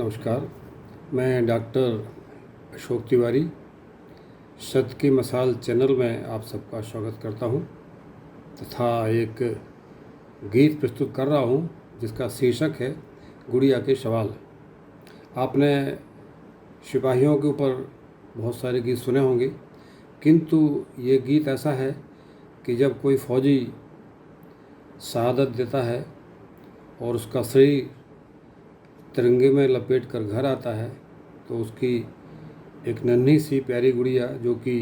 नमस्कार। मैं डॉक्टर अशोक तिवारी सत्य की मसाल चैनल में आप सबका स्वागत करता हूं तथा एक गीत प्रस्तुत कर रहा हूं जिसका शीर्षक है गुड़िया के सवाल। आपने सिपाहियों के ऊपर बहुत सारे गीत सुने होंगे, किंतु ये गीत ऐसा है कि जब कोई फ़ौजी शहादत देता है और उसका शरीर तिरंगे में लपेट कर घर आता है तो उसकी एक नन्ही सी प्यारी गुड़िया जो कि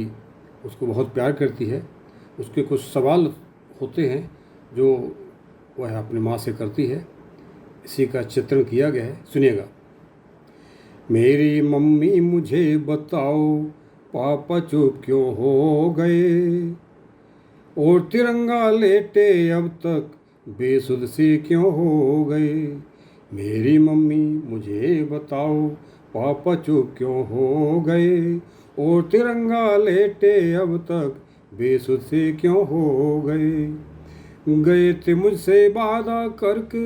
उसको बहुत प्यार करती है, उसके कुछ सवाल होते हैं जो वह अपनी माँ से करती है। इसी का चित्रण किया गया है, सुनिएगा। मेरी मम्मी मुझे बताओ, पापा चुप क्यों हो गए, और तिरंगा लेटे अब तक बेसुध से क्यों हो गए। मेरी मम्मी मुझे बताओ, पापा चुप क्यों हो गए, और तिरंगा लेटे अब तक बेसुध से क्यों हो गए। गए थे मुझसे वादा करके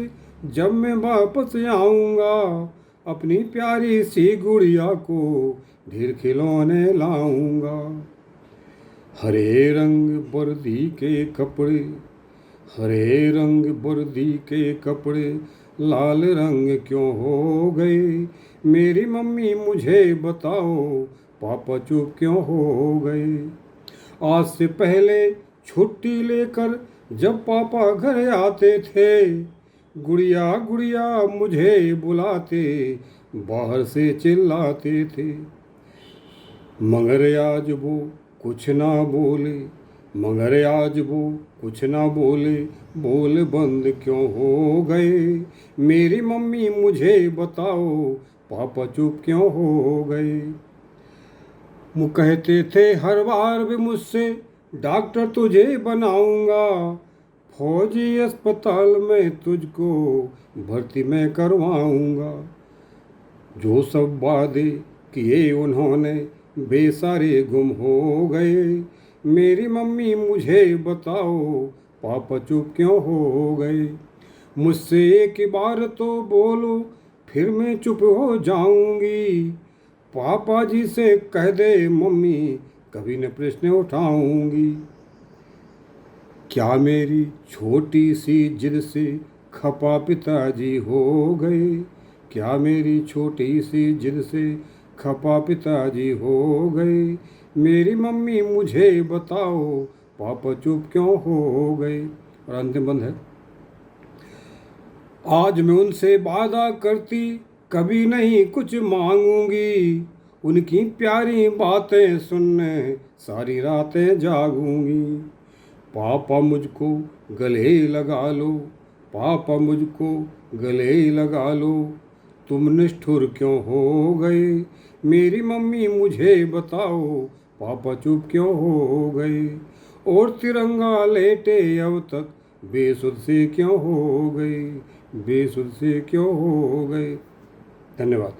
जब मैं वापस आऊँगा, अपनी प्यारी सी गुड़िया को ढेर खिलौने लाऊंगा। हरे रंग वर्दी के कपड़े, हरे रंग वर्दी के कपड़े लाल रंग क्यों हो गए। मेरी मम्मी मुझे बताओ, पापा चुप क्यों हो गए। आज से पहले छुट्टी लेकर जब पापा घर आते थे, गुड़िया गुड़िया मुझे बुलाते, बाहर से चिल्लाते थे। मगर आज वो कुछ ना बोले, मगर आज वो कुछ ना बोले, बोल बंद क्यों हो गए। मेरी मम्मी मुझे बताओ, पापा चुप क्यों हो गए। वो कहते थे हर बार भी मुझसे, डॉक्टर तुझे बनाऊंगा, फौजी अस्पताल में तुझको भर्ती मैं करवाऊंगा। जो सब वादे किए उन्होंने बेसारे गुम हो गए। मेरी मम्मी मुझे बताओ, पापा चुप क्यों हो गए। मुझसे एक बार तो बोलो, फिर मैं चुप हो जाऊंगी। पापा जी से कह दे मम्मी, कभी न प्रश्न उठाऊंगी। क्या मेरी छोटी सी जिद से खपा पिताजी हो गए। क्या मेरी छोटी सी जिद से खपा पिताजी हो गए। मेरी मम्मी मुझे बताओ, पापा चुप क्यों हो गए। और अंतिम बंद है। आज मैं उनसे वादा करती, कभी नहीं कुछ मांगूंगी, उनकी प्यारी बातें सुनने सारी रातें जागूंगी। पापा मुझको गले लगा लो, पापा मुझको गले लगा लो, तुम निष्ठुर क्यों हो गए। मेरी मम्मी मुझे बताओ, पापा चुप क्यों हो गए। और तिरंगा लेटे अब तक बेसुध से क्यों हो गए, बेसुध से क्यों हो गए। धन्यवाद।